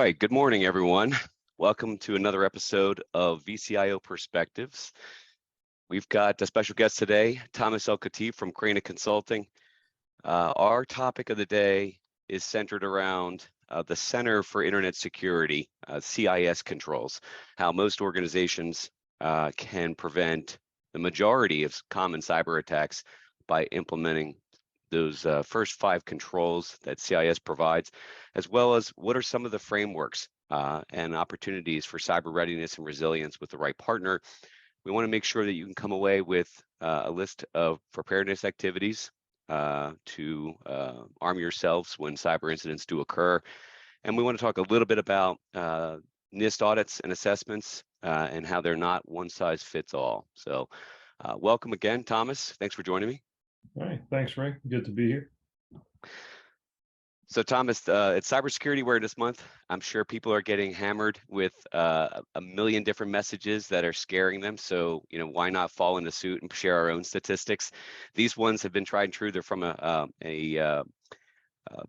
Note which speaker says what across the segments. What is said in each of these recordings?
Speaker 1: right, good morning, everyone. Welcome to another episode of vCIO Perspectives. We've got a special guest today, Thomas El-Khatib from Craina Consulting. Our topic of the day is centered around the Center for Internet Security, CIS Controls, how most organizations can prevent the majority of common cyber attacks by implementing those first 5 controls that CIS provides, as well as what are some of the frameworks and opportunities for cyber readiness and resilience with the right partner. We want to make sure that you can come away with a list of preparedness activities to arm yourselves when cyber incidents do occur. And we want to talk a little bit about NIST audits and assessments and how they're not one size fits all. So welcome again, Thomas. Thanks for joining me.
Speaker 2: All right, thanks, Ray. Good to be here.
Speaker 1: So Thomas, it's Cybersecurity Awareness Month. I'm sure people are getting hammered with a million different messages that are scaring them. So, why not fall into suit and share our own statistics? These ones have been tried and true. They're from a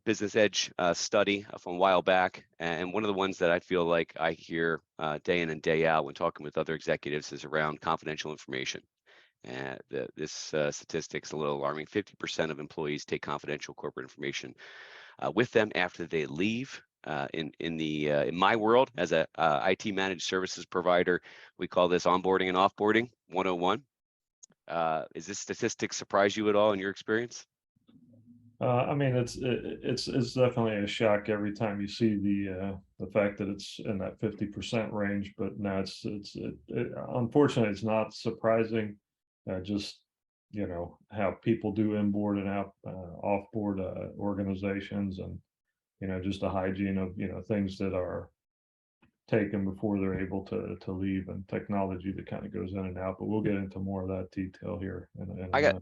Speaker 1: Business Edge study from a while back. And one of the ones that I feel like I hear day in and day out when talking with other executives is around confidential information. This statistic's a little alarming. 50% of employees take confidential corporate information with them after they leave. In my world, as a IT managed services provider, we call this onboarding and offboarding 101. Is this statistic surprise you at all in your experience?
Speaker 2: I mean, it's definitely a shock every time you see the fact that it's in that 50% range. But no, unfortunately, it's not surprising. Just how people do inboard and out offboard organizations, and just the hygiene of things that are taken before they're able to leave, and technology that kind of goes in and out. But we'll get into more of that detail here
Speaker 1: I got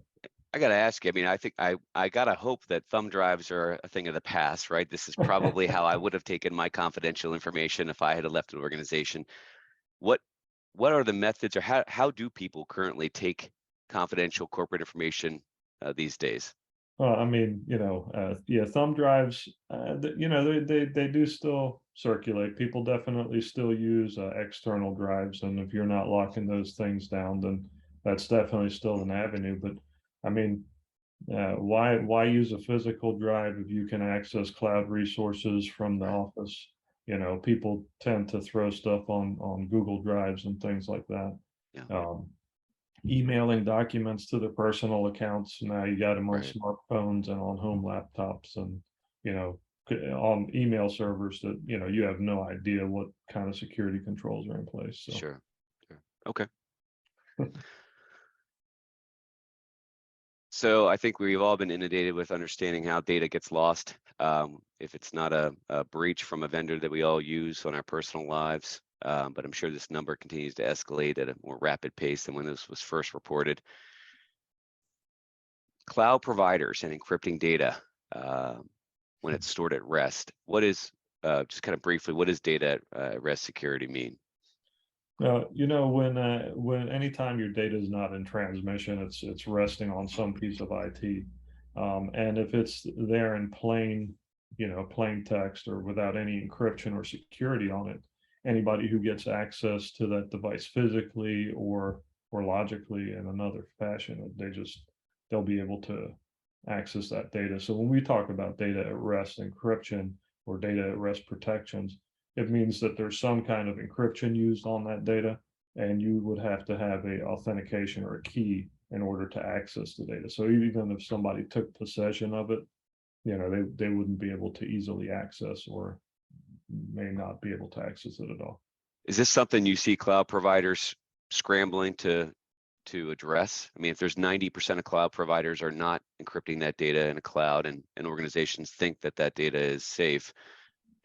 Speaker 1: to ask you, I mean, I think I got to hope that thumb drives are a thing of the past, right? This is probably how I would have taken my confidential information if I had left an organization. What are the methods, or how do people currently take confidential corporate information these days?
Speaker 2: I mean, yeah, thumb drives, they do still circulate. People definitely still use external drives. And if you're not locking those things down, then that's definitely still an avenue. But I mean, why use a physical drive if you can access cloud resources from the office? People tend to throw stuff on Google Drives and things like that.
Speaker 1: Yeah.
Speaker 2: Emailing documents to their personal accounts. Now you got them on
Speaker 1: Right.
Speaker 2: smartphones and on home laptops, and on email servers that you have no idea what kind of security controls are in place. So.
Speaker 1: Sure. Okay. So I think we've all been inundated with understanding how data gets lost. If it's not a breach from a vendor that we all use on our personal lives, but I'm sure this number continues to escalate at a more rapid pace than when this was first reported. Cloud providers and encrypting data when it's stored at rest. What is, just kind of briefly, what does data at rest security mean?
Speaker 2: When anytime your data is not in transmission, it's resting on some piece of IT, and if it's there in plain text or without any encryption or security on it, anybody who gets access to that device physically or logically in another fashion, they'll be able to access that data. So when we talk about data at rest encryption or data at rest protections, it means that there's some kind of encryption used on that data, and you would have to have a authentication or a key in order to access the data. So even if somebody took possession of it, they wouldn't be able to easily access, or may not be able to access it at all.
Speaker 1: Is this something you see cloud providers scrambling to address? I mean, if there's 90% of cloud providers are not encrypting that data in a cloud, and organizations think that data is safe,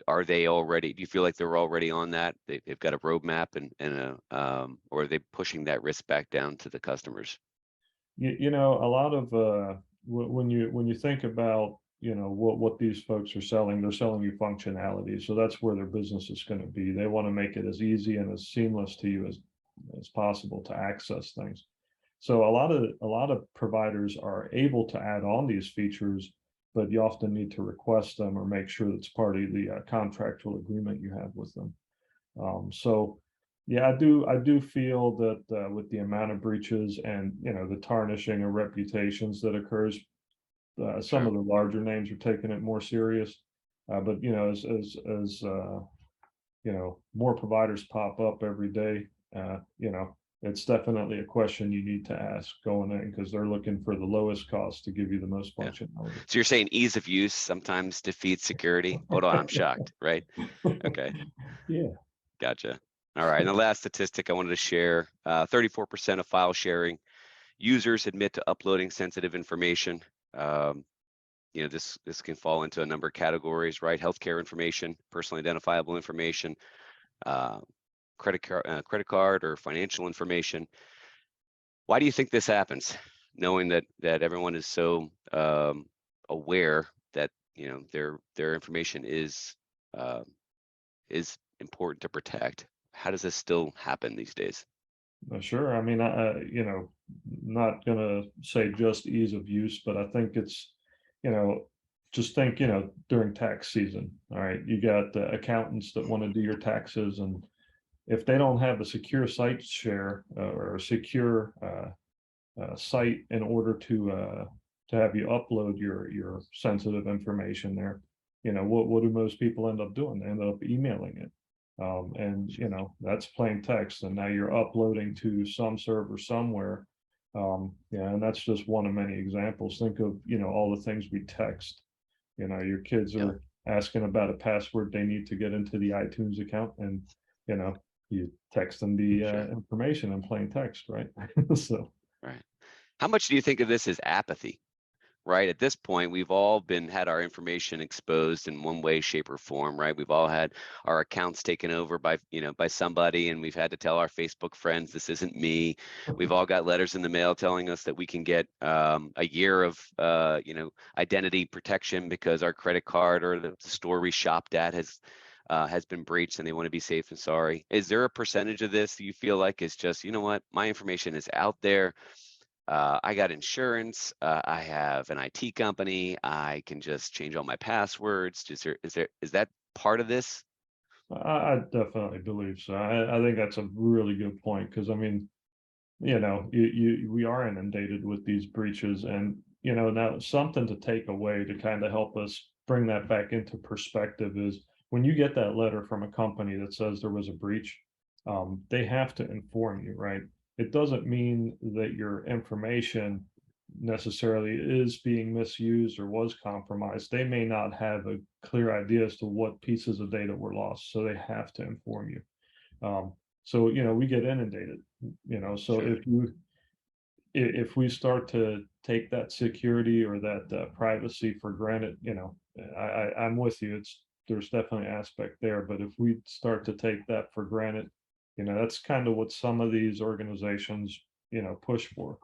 Speaker 1: are they already, do you feel like they're already on that? They've got a roadmap or are they pushing that risk back down to the customers?
Speaker 2: A lot of when you think about what these folks are selling, they're selling you functionality. So that's where their business is going to be. They want to make it as easy and as seamless to you as possible to access things. So a lot of providers are able to add on these features but you often need to request them or make sure that's part of the contractual agreement you have with them. So yeah, I do feel that with the amount of breaches and the tarnishing of reputations that occurs, some
Speaker 1: Sure.
Speaker 2: of the larger names are taking it more serious. But as more providers pop up every day, it's definitely a question you need to ask going in, because they're looking for the lowest cost to give you the most
Speaker 1: Yeah.
Speaker 2: functionality.
Speaker 1: So you're saying ease of use sometimes defeats security? Hold on, I'm shocked, right? Okay,
Speaker 2: Yeah.
Speaker 1: gotcha. All right, and the last statistic I wanted to share, 34% of file sharing users admit to uploading sensitive information. Um, this can fall into a number of categories, right? Healthcare information, personally identifiable information, uh, credit card or financial information. Why do you think this happens? Knowing that everyone is so aware that their information uh, is important to protect. How does this still happen these days?
Speaker 2: Sure. I mean, not gonna say just ease of use, but I think it's, you know, just think, during tax season. All right, you got accountants that want to do your taxes, and if they don't have a secure site share or a secure site in order to have you upload your sensitive information there, what do most people end up doing? They end up emailing it. And that's plain text, and now you're uploading to some server somewhere. Yeah, and that's just one of many examples. Think of all the things we text. Your kids
Speaker 1: Yeah,
Speaker 2: are asking about a password they need to get into the iTunes account, and you know you text them the
Speaker 1: sure.
Speaker 2: information in plain text, right? So
Speaker 1: Right. How much do you think of this as apathy? Right. At this point, we've all had our information exposed in one way, shape, or form, right? We've all had our accounts taken over by somebody, and we've had to tell our Facebook friends, this isn't me. We've all got letters in the mail telling us that we can get a year of, identity protection because our credit card or the store we shopped at has been breached, and they want to be safe and sorry. Is there a percentage of this you feel like is just, you know what, my information is out there? I got insurance. I have an IT company. I can just change all my passwords. Is that part of this?
Speaker 2: I definitely believe so. I think that's a really good point, because I mean, we are inundated with these breaches, and now something to take away to kind of help us bring that back into perspective is when you get that letter from a company that says there was a breach, they have to inform you, right? It doesn't mean that your information necessarily is being misused or was compromised. They may not have a clear idea as to what pieces of data were lost, so they have to inform you. So we get inundated. So
Speaker 1: Sure.
Speaker 2: if we start to take that security or that privacy for granted, I'm with you. There's definitely an aspect there, but if we start to take that for granted, that's kind of what some of these organizations push for.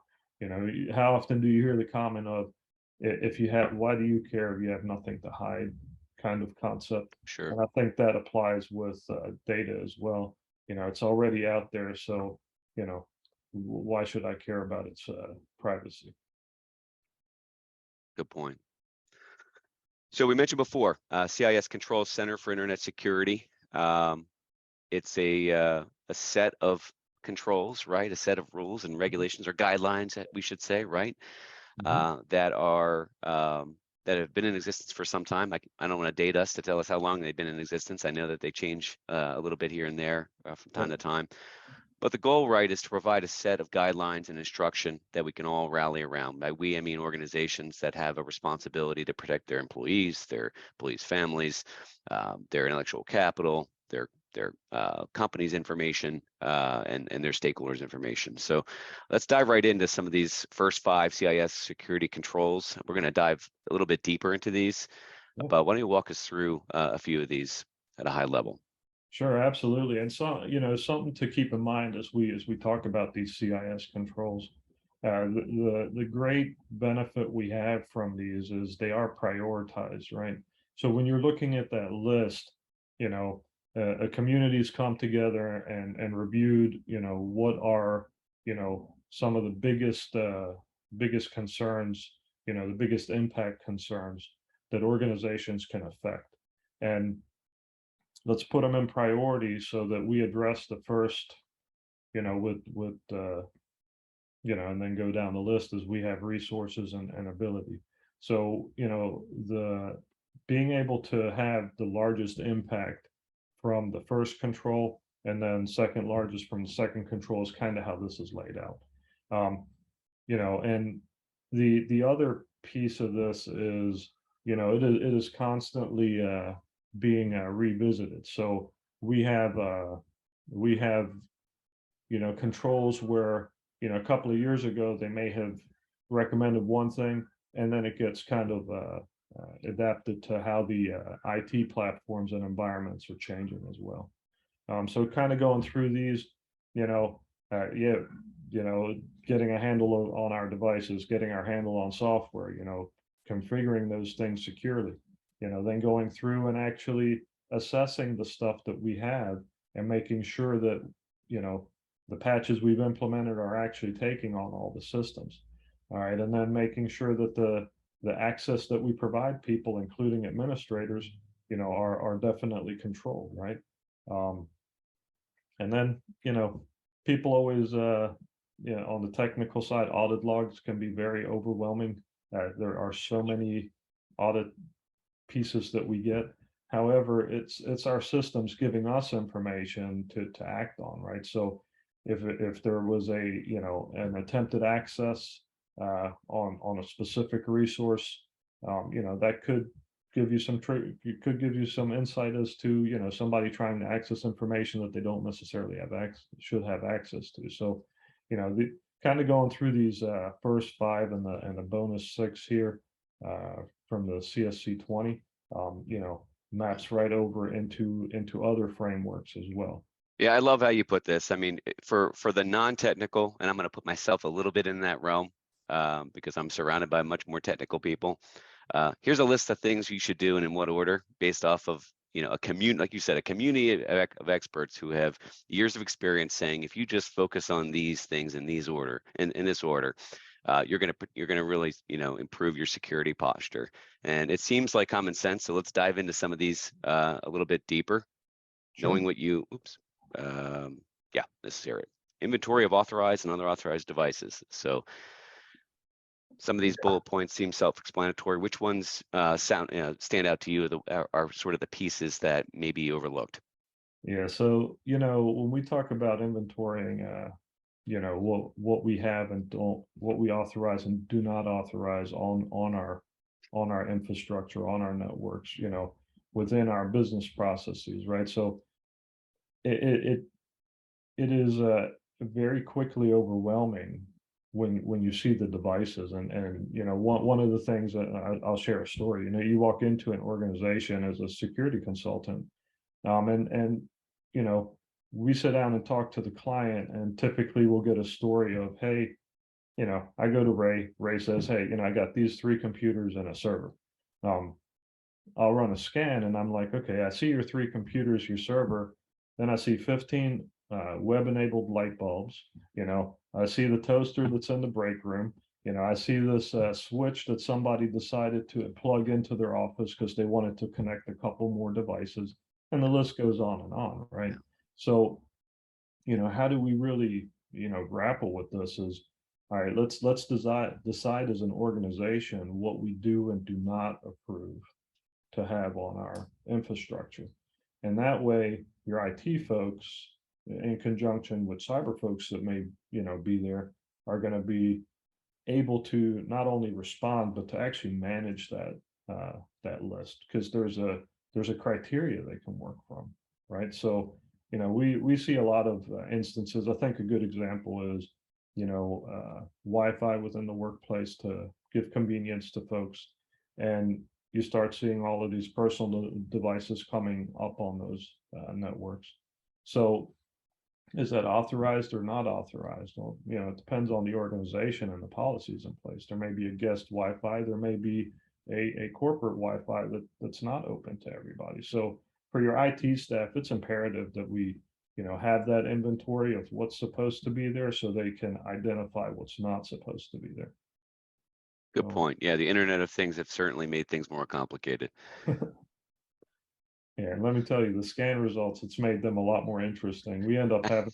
Speaker 2: How often do you hear the comment of, if you have, why do you care if you have nothing to hide, kind of concept?
Speaker 1: Sure.
Speaker 2: And I think that applies with data as well. It's already out there, so why should I care about its privacy?
Speaker 1: Good point. So we mentioned before, CIS Controls Center for Internet Security. It's a set of controls, right? A set of rules and regulations or guidelines that we should say, right?
Speaker 2: Mhm.
Speaker 1: That have been in existence for some time. I don't want to date us to tell us how long they've been in existence. I know that they change a little bit here and there from time
Speaker 2: Yep.
Speaker 1: to time. But the goal, right, is to provide a set of guidelines and instruction that we can all rally around. By we, I mean organizations that have a responsibility to protect their employees' families, their intellectual capital, their company's information, and their stakeholders' information. So let's dive right into some of these first 5 CIS security controls. We're going to dive a little bit deeper into these,
Speaker 2: Yep.
Speaker 1: but why don't you walk us through a few of these at a high level?
Speaker 2: Sure, absolutely. And so, something to keep in mind as we talk about these CIS controls. The great benefit we have from these is they are prioritized, right? So when you're looking at that list, a community's come together and reviewed, what are, some of the biggest concerns, the biggest impact concerns. that organizations can affect. And let's put them in priority so that we address the first, and then go down the list as we have resources and ability. So, the being able to have the largest impact from the first control and then second largest from the second control is kind of how this is laid out. And the other piece of this is, it is constantly being revisited. So we have controls where, a couple of years ago, they may have recommended one thing, and then it gets kind of adapted to how the IT platforms and environments are changing as well. So kind of going through these, getting a handle on our devices, getting our handle on software, configuring those things securely, then going through and actually assessing the stuff that we have and making sure that, the patches we've implemented are actually taking on all the systems. All right. And then making sure that the access that we provide people, including administrators, are definitely controlled. Right. And then, people always, on the technical side, audit logs can be very overwhelming. There are so many audit pieces that we get. However, it's our systems giving us information to act on, right? So if there was an attempted access on a specific resource, that could give you some insight as to, somebody trying to access information that they don't necessarily should have access to. So, the kind of going through these first 5 and the bonus 6 here from the CSC 20, maps right over into other frameworks as well.
Speaker 1: Yeah, I love how you put this. I mean, for the non-technical, and I'm going to put myself a little bit in that realm because I'm surrounded by much more technical people. Here's a list of things you should do and in what order, based off of a community, like you said, a community of experts who have years of experience saying, if you just focus on these things in this order, you're gonna really improve your security posture. And it seems like common sense. So let's dive into some of these a little bit deeper. Sure. Knowing what you this area. Inventory of authorized and unauthorized devices. So some of these bullet points seem self-explanatory. Which ones stand out to you are sort of the pieces that may be overlooked?
Speaker 2: Yeah, so when we talk about inventorying, what we have and what we authorize and do not authorize on our infrastructure, on our networks, within our business processes, right? So it is very quickly overwhelming when you see the devices, and one of the things that I'll share a story. You walk into an organization as a security consultant, and we sit down and talk to the client, and typically we'll get a story of, hey, I go to Ray says, hey, I got these 3 computers and a server. I'll run a scan and I'm like, okay, I see your 3 computers, your server. Then I see 15 web-enabled light bulbs. I see the toaster that's in the break room. I see this switch that somebody decided to plug into their office because they wanted to connect a couple more devices, and the list goes on, right? Yeah. So, how do we really, grapple with this is, all right, let's decide as an organization what we do and do not approve to have on our infrastructure. And that way, your IT folks, in conjunction with cyber folks that may, be there, are going to be able to not only respond, but to actually manage that list, because there's a criteria they can work from, right? So, we see a lot of instances. I think a good example is, Wi-Fi within the workplace to give convenience to folks, and you start seeing all of these personal devices coming up on those networks. So is that authorized or not authorized? Well, it depends on the organization and the policies in place. There may be a guest Wi-Fi, there may be a corporate Wi-Fi that's not open to everybody. So for your IT staff, it's imperative that we have that inventory of what's supposed to be there so they can identify what's not supposed to be there.
Speaker 1: Good point. Yeah, the Internet of Things have certainly made things more complicated.
Speaker 2: Yeah, and let me tell you, the scan results, it's made them a lot more interesting. We end up having,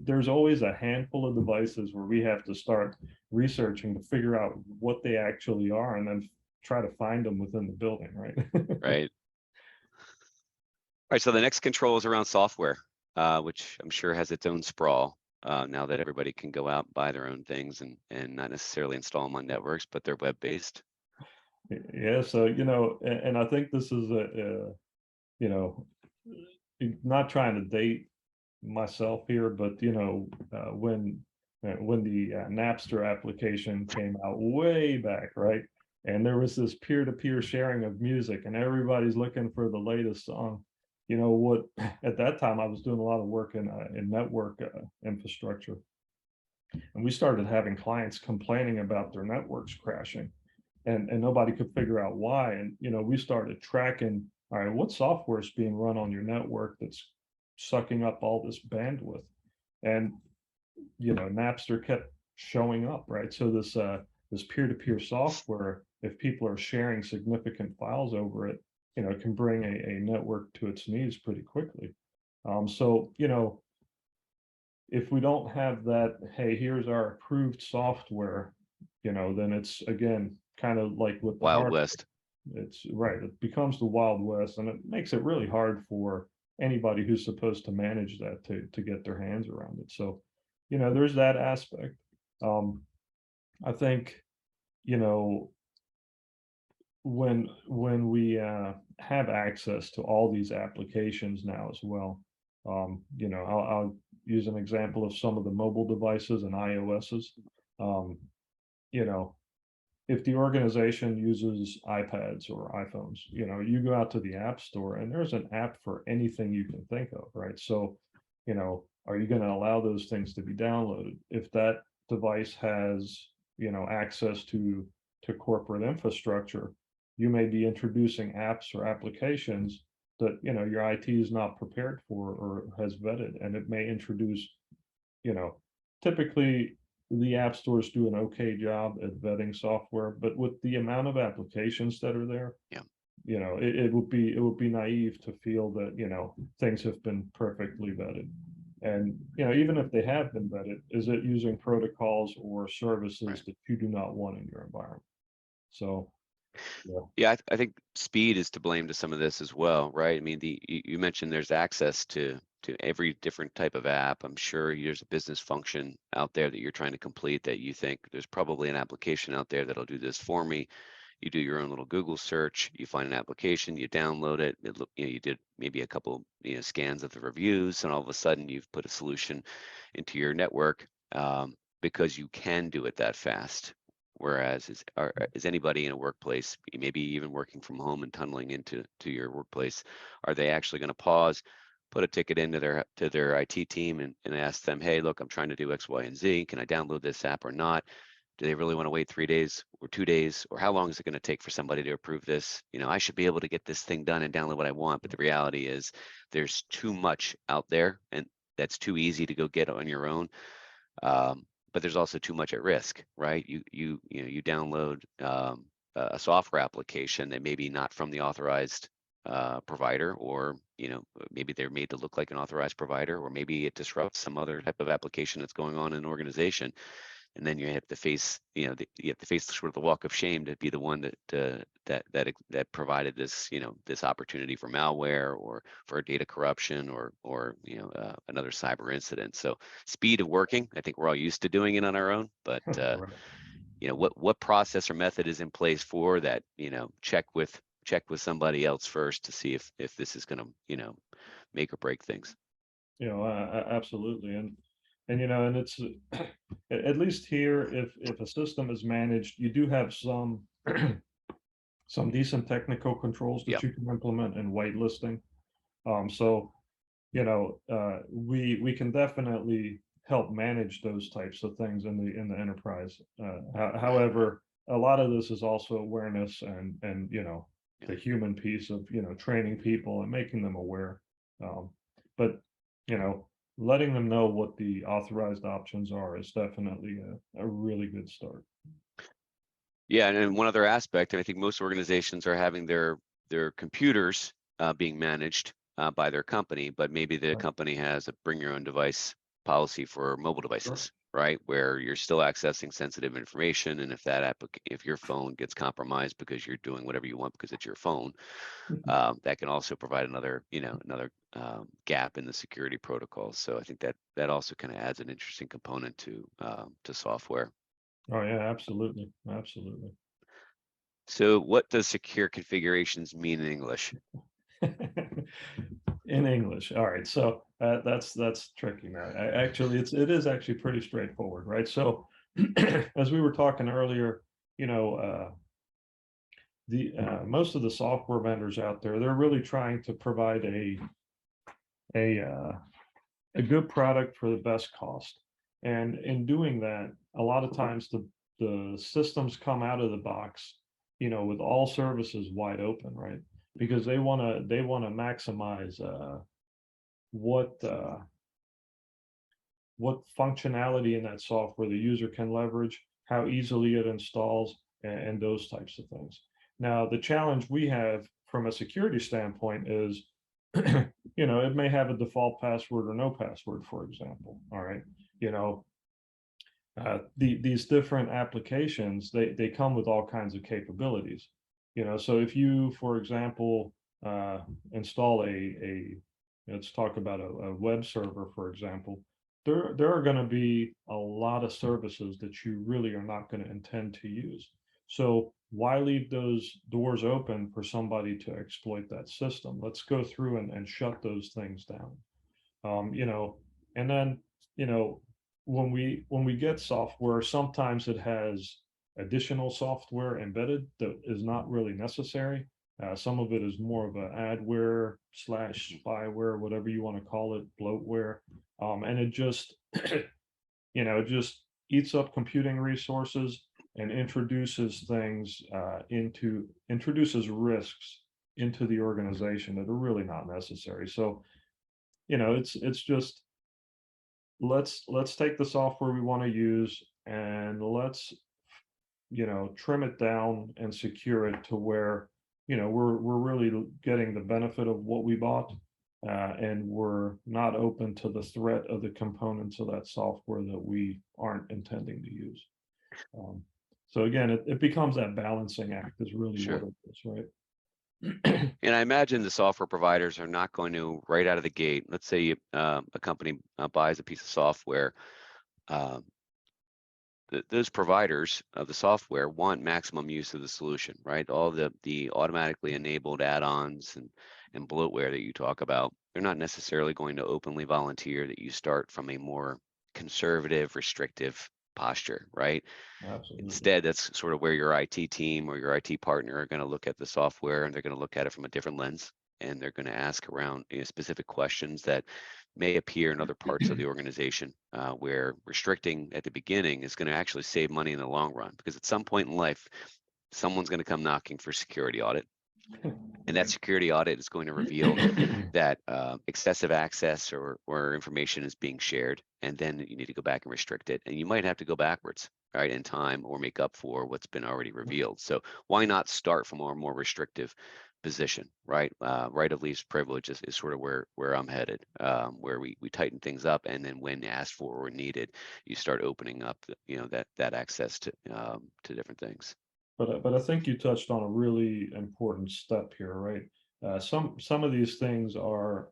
Speaker 2: there's always a handful of devices where we have to start researching to figure out what they actually are and then try to find them within the building, right?
Speaker 1: Right. All right, so the next control is around software, which I'm sure has its own sprawl now that everybody can go out and buy their own things and not necessarily install them on networks, but they're web-based.
Speaker 2: Yeah, so, and I think this is you know, not trying to date myself here, but when the Napster application came out way back, right? And there was this peer-to-peer sharing of music, and everybody's looking for the latest song. You know what? At that time, I was doing a lot of work in network infrastructure, and we started having clients complaining about their networks crashing, and nobody could figure out why. And we started tracking, all right, what software is being run on your network that's sucking up all this bandwidth. And Napster kept showing up, right? So this peer-to-peer software, if people are sharing significant files over it, it can bring a network to its knees pretty quickly. So if we don't have that, hey, here's our approved software, then it's again kind of like with the
Speaker 1: Wild
Speaker 2: hardware.
Speaker 1: West.
Speaker 2: It's right. It becomes the Wild West, and it makes it really hard for anybody who's supposed to manage that to get their hands around it. So, there's that aspect. I think, you know, when we have access to all these applications now as well, I'll use an example of some of the mobile devices and iOSs. Um, you know, if the organization uses iPads or iPhones, you go out to the App Store and there's an app for anything you can think of, right? So, are you going to allow those things to be downloaded? If that device has, access to corporate infrastructure, you may be introducing apps or applications that, your IT is not prepared for or has vetted, and it may introduce, you know, typically the app stores do an okay job at vetting software, but with the amount of applications that are there,
Speaker 1: Yeah.
Speaker 2: it would be naive to feel that things have been perfectly vetted. And even if they have been vetted, is it using protocols or services
Speaker 1: Right.
Speaker 2: that you do not want in your environment? So yeah.
Speaker 1: Yeah, I think speed is to blame to some of this as well, right? I mean, you mentioned there's access to every different type of app. I'm sure there's a business function out there that you're trying to complete that you think there's probably an application out there that'll do this for me. You do your own little Google search, you find an application, you download it. You did maybe a couple scans of the reviews, and all of a sudden you've put a solution into your network because you can do it that fast. Whereas is anybody in a workplace, maybe even working from home and tunneling into your workplace, are they actually going to pause, put a ticket into their IT team and ask them, hey, look, I'm trying to do X, Y, and Z. Can I download this app or not? Do they really want to wait 3 days or 2 days? Or how long is it going to take for somebody to approve this? I should be able to get this thing done and download what I want. But the reality is there's too much out there, and that's too easy to go get on your own. But there's also too much at risk, right? You download a software application that maybe not from the authorized provider, or maybe they're made to look like an authorized provider, or maybe it disrupts some other type of application that's going on in an organization, and then you have to face you have to face sort of the walk of shame to be the one that provided this this opportunity for malware or for data corruption or another cyber incident. So speed of working, I think we're all used to doing it on our own, but
Speaker 2: Right.
Speaker 1: what process or method is in place for that? Check with somebody else first to see if this is going to make or break things.
Speaker 2: Absolutely. And it's at least here, if a system is managed, you do have some some decent technical controls that
Speaker 1: Yeah.
Speaker 2: you can implement in whitelisting. So we can definitely help manage those types of things in the enterprise. However, a lot of this is also awareness and the human piece of training people and making them aware. But letting them know what the authorized options are is definitely a really good start.
Speaker 1: Yeah, and one other aspect, and I think most organizations are having their computers being managed by their company, but maybe the
Speaker 2: Right.
Speaker 1: company has a bring your own device policy for mobile
Speaker 2: Sure.
Speaker 1: devices, right? Where you're still accessing sensitive information, and if your phone gets compromised because you're doing whatever you want because it's your phone, that can also provide another gap in the security protocols. So I think that also kind of adds an interesting component to software.
Speaker 2: Oh yeah, absolutely, absolutely.
Speaker 1: So what does secure configurations mean in English?
Speaker 2: In English. All right. So that's tricky now. Actually, it is actually pretty straightforward, right? So as we were talking earlier, you know, the most of the software vendors out there, they're really trying to provide a uh, a good product for the best cost. And in doing that, a lot of times the systems come out of the box, with all services wide open, right? Because they want to maximize what what functionality in that software the user can leverage, how easily it installs, and those types of things. Now, the challenge we have from a security standpoint is, it may have a default password or no password, for example. All right. You know, these different applications, they come with all kinds of capabilities. So if you, for example, install let's talk about a web server, for example, there are going to be a lot of services that you really are not going to intend to use. So why leave those doors open for somebody to exploit that system? Let's go through and shut those things down. And then, you know, when we get software, sometimes it has additional software embedded that is not really necessary. Some of it is more of an adware slash spyware, whatever you want to call it, bloatware, and it just, it just eats up computing resources and introduces risks into the organization that are really not necessary. So, it's just, let's take the software we want to use, and let's trim it down and secure it to where we're really getting the benefit of what we bought, and we're not open to the threat of the components of that software that we aren't intending to use. um, so again, it becomes that balancing act is really what
Speaker 1: Sure.
Speaker 2: it is, right?
Speaker 1: And I imagine the software providers are not going to right out of the gate. Let's say a company buys a piece of software. Uh, those providers of the software want maximum use of the solution, right? All the automatically enabled add-ons and bloatware that you talk about, they're not necessarily going to openly volunteer that you start from a more conservative, restrictive posture, right?
Speaker 2: Absolutely.
Speaker 1: Instead, that's sort of where your IT team or your IT partner are going to look at the software, and they're going to look at it from a different lens, and they're going to ask around specific questions that may appear in other parts of the organization, where restricting at the beginning is going to actually save money in the long run, because at some point in life, someone's going to come knocking for security audit. And that security audit is going to reveal that excessive access or information is being shared, and then you need to go back and restrict it. And you might have to go backwards, right, in time, or make up for what's been already revealed. So why not start from a more restrictive position, right? Right of least privilege is sort of where I'm headed, where we tighten things up, and then when asked for or needed, you start opening up, that access to different things.
Speaker 2: But I think you touched on a really important step here, right? Some of these things are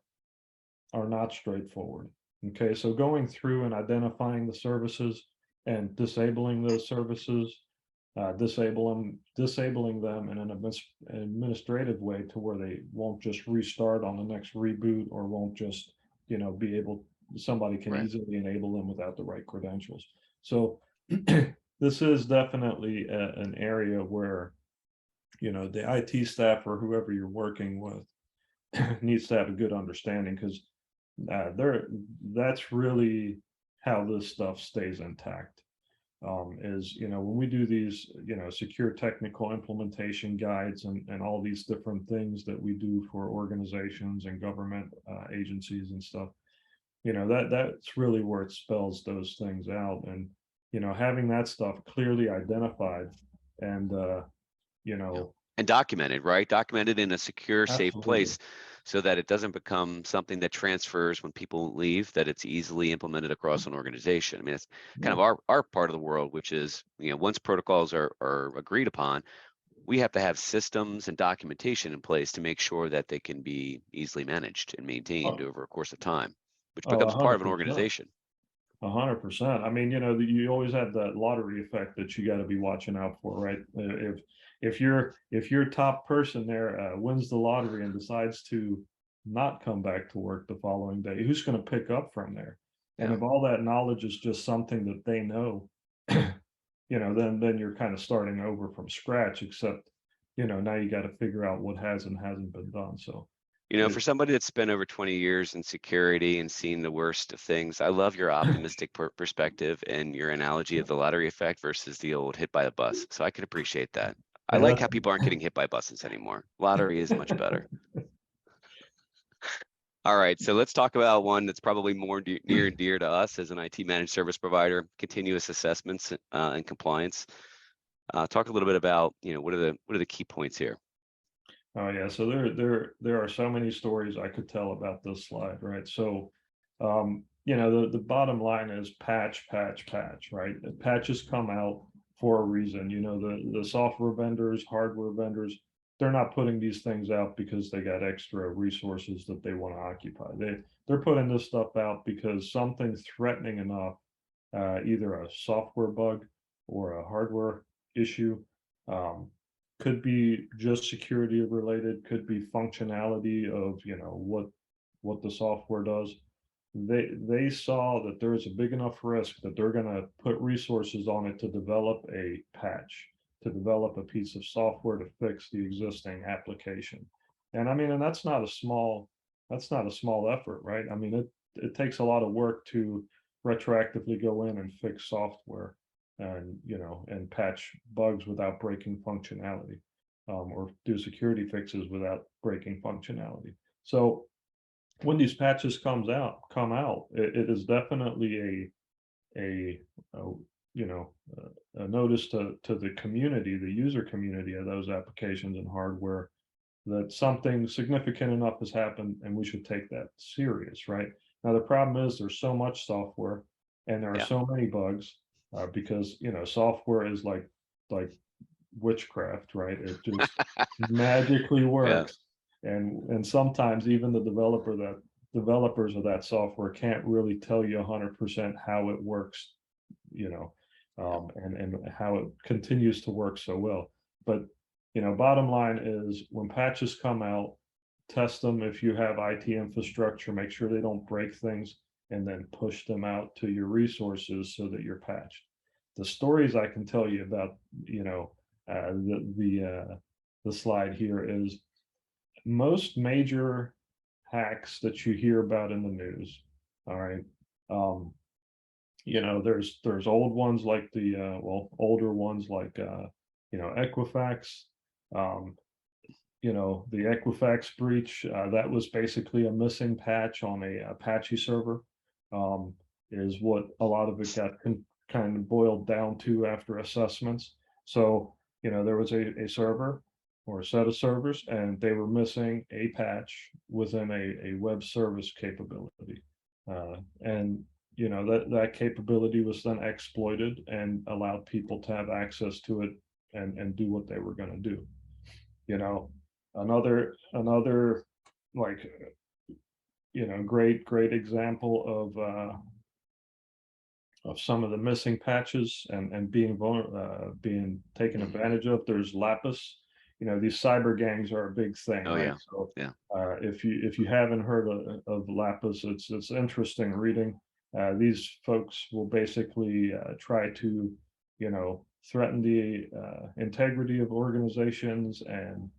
Speaker 2: not straightforward. Okay, so going through and identifying the services and disabling those services, disabling them in an administrative way to where they won't just restart on the next reboot, or won't just be able, somebody can
Speaker 1: Right.
Speaker 2: easily enable them without the right credentials. So this is definitely an area where the IT staff or whoever you're working with needs to have a good understanding, because that's really how this stuff stays intact. Is when we do these secure technical implementation guides and all these different things that we do for organizations and government agencies and stuff, that's really where it spells those things out. And having that stuff clearly identified, and you
Speaker 1: Yeah.
Speaker 2: know,
Speaker 1: And documented, right? Documented in a secure, safe
Speaker 2: absolutely.
Speaker 1: place so that it doesn't become something that transfers when people leave, that it's easily implemented across an organization. I mean, it's kind of
Speaker 2: Yeah.
Speaker 1: our part of the world, which is, once protocols are agreed upon, we have to have systems and documentation in place to make sure that they can be easily managed and maintained
Speaker 2: Oh,
Speaker 1: over a course of time, which
Speaker 2: oh,
Speaker 1: becomes part of an
Speaker 2: 100%.
Speaker 1: organization.
Speaker 2: 100%. I mean, you always have that lottery effect that you got to be watching out for, right? If your top person there wins the lottery and decides to not come back to work the following day, who's going to pick up from there? And
Speaker 1: Yeah.
Speaker 2: if all that knowledge is just something that they know, then you're kind of starting over from scratch. Except, now you got to figure out what has and hasn't been done. So
Speaker 1: For
Speaker 2: it,
Speaker 1: somebody that's spent over 20 years in security and seen the worst of things, I love your optimistic perspective and your analogy of the lottery effect versus the old hit by the bus. So I can appreciate that. I
Speaker 2: yeah,
Speaker 1: like
Speaker 2: that's
Speaker 1: how people aren't getting hit by buses anymore. Lottery is much better. All right, so let's talk about one that's probably more near and dear to us as an IT managed service provider: continuous assessments and compliance. Talk a little bit about, what are the key points here?
Speaker 2: Oh yeah, so there are so many stories I could tell about this slide, right? So, the bottom line is patch, patch, patch, right? The patches come out for a reason. The software vendors, hardware vendors, they're not putting these things out because they got extra resources that they want to occupy. They're putting this stuff out because something threatening enough, either a software bug or a hardware issue, um, could be just security related, could be functionality of what the software does. They saw that there is a big enough risk that they're going to put resources on it to develop a patch, to develop a piece of software to fix the existing application. And I mean, and that's not a small effort, right? I mean, it takes a lot of work to retroactively go in and fix software and and patch bugs without breaking functionality, or do security fixes without breaking functionality. So when these patches come out, it is definitely a you know a notice to the community, the user community of those applications and hardware, that something significant enough has happened and we should take that serious, right? Now, the problem is there's so much software and there are
Speaker 1: Yeah.
Speaker 2: so many bugs, because, software is like witchcraft, right? It just magically
Speaker 1: Yeah.
Speaker 2: works. And sometimes even the developers of that software can't really tell you 100% how it works, you know,
Speaker 1: Yeah.
Speaker 2: and how it continues to work so well. But bottom line is when patches come out, test them if you have IT infrastructure, make sure they don't break things, and then push them out to your resources so that you're patched. The stories I can tell you about, the slide here is most major hacks that you hear about in the news. All right. Um, there's old ones like older ones like Equifax. um the Equifax breach, that was basically a missing patch on a Apache server, um is what a lot of it got kind of boiled down to after assessments. So there was a server or a set of servers and they were missing a patch within a web service capability, and that capability was then exploited and allowed people to have access to it and do what they were going to do. you know another like great example of some of the missing patches and being taken advantage of. There's Lapis. These cyber gangs are a big thing,
Speaker 1: Oh
Speaker 2: right?
Speaker 1: yeah.
Speaker 2: So
Speaker 1: Yeah.
Speaker 2: if you haven't heard of Lapis, it's interesting reading. These folks will basically try to threaten the integrity of organizations and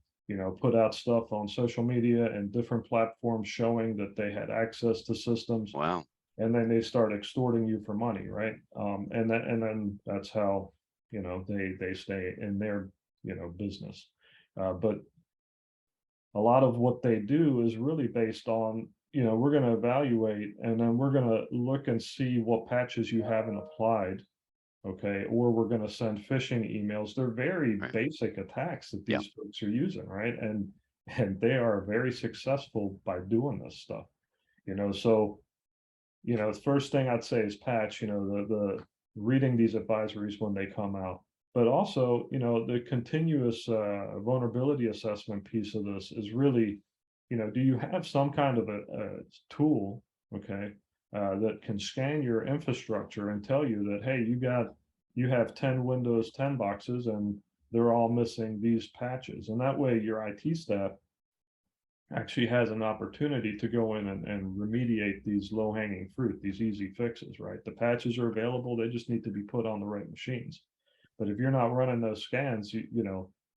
Speaker 2: put out stuff on social media and different platforms showing that they had access to systems,
Speaker 1: Wow.
Speaker 2: and then they start extorting you for money, right? And then that's how they stay in their business. But a lot of what they do is really based on, we're going to evaluate and then we're going to look and see what patches you haven't applied okay, or we're going to send phishing emails. They're very
Speaker 1: Right.
Speaker 2: basic attacks that
Speaker 1: Yeah.
Speaker 2: these folks are using, right? And they are very successful by doing this stuff, so the first thing I'd say is patch, the reading these advisories when they come out. But also, the continuous vulnerability assessment piece of this is really, do you have some kind of a tool, okay, that can scan your infrastructure and tell you that, hey, you have 10 Windows 10 boxes and they're all missing these patches. And that way your IT staff actually has an opportunity to go in and remediate these low-hanging fruit, these easy fixes, right? The patches are available, they just need to be put on the right machines. But if you're not running those scans,